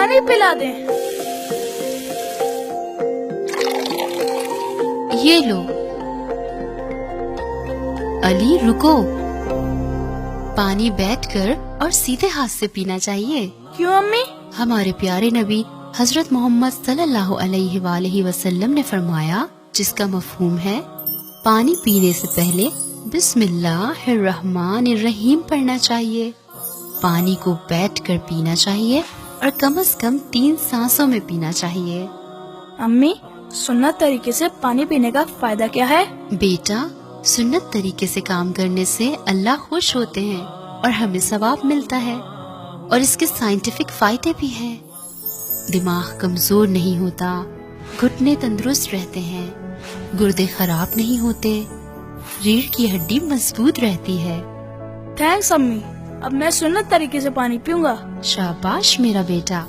پانی پلا دیں۔ یہ لو۔ علی رکو، پانی بیٹھ کر اور سیدھے ہاتھ سے پینا چاہیے۔ کیوں امی؟ ہمارے پیارے نبی حضرت محمد صلی اللہ علیہ وآلہ وسلم نے فرمایا، جس کا مفہوم ہے پانی پینے سے پہلے بسم اللہ الرحمن الرحیم پڑھنا چاہیے۔ پانی کو بیٹھ کر پینا چاہیے اور کم از کم 3 سانسوں میں پینا چاہیے۔ امی، سنت طریقے سے پانی پینے کا فائدہ کیا ہے؟ بیٹا، سنت طریقے سے کام کرنے سے اللہ خوش ہوتے ہیں اور ہمیں ثواب ملتا ہے، اور اس کے سائنٹیفک فائدے بھی ہیں۔ دماغ کمزور نہیں ہوتا، گھٹنے تندرست رہتے ہیں، گردے خراب نہیں ہوتے، ریڑھ کی ہڈی مضبوط رہتی ہے۔ تھینکس امی، اب میں سنت طریقے سے پانی پیوں گا۔ شاباش میرا بیٹا۔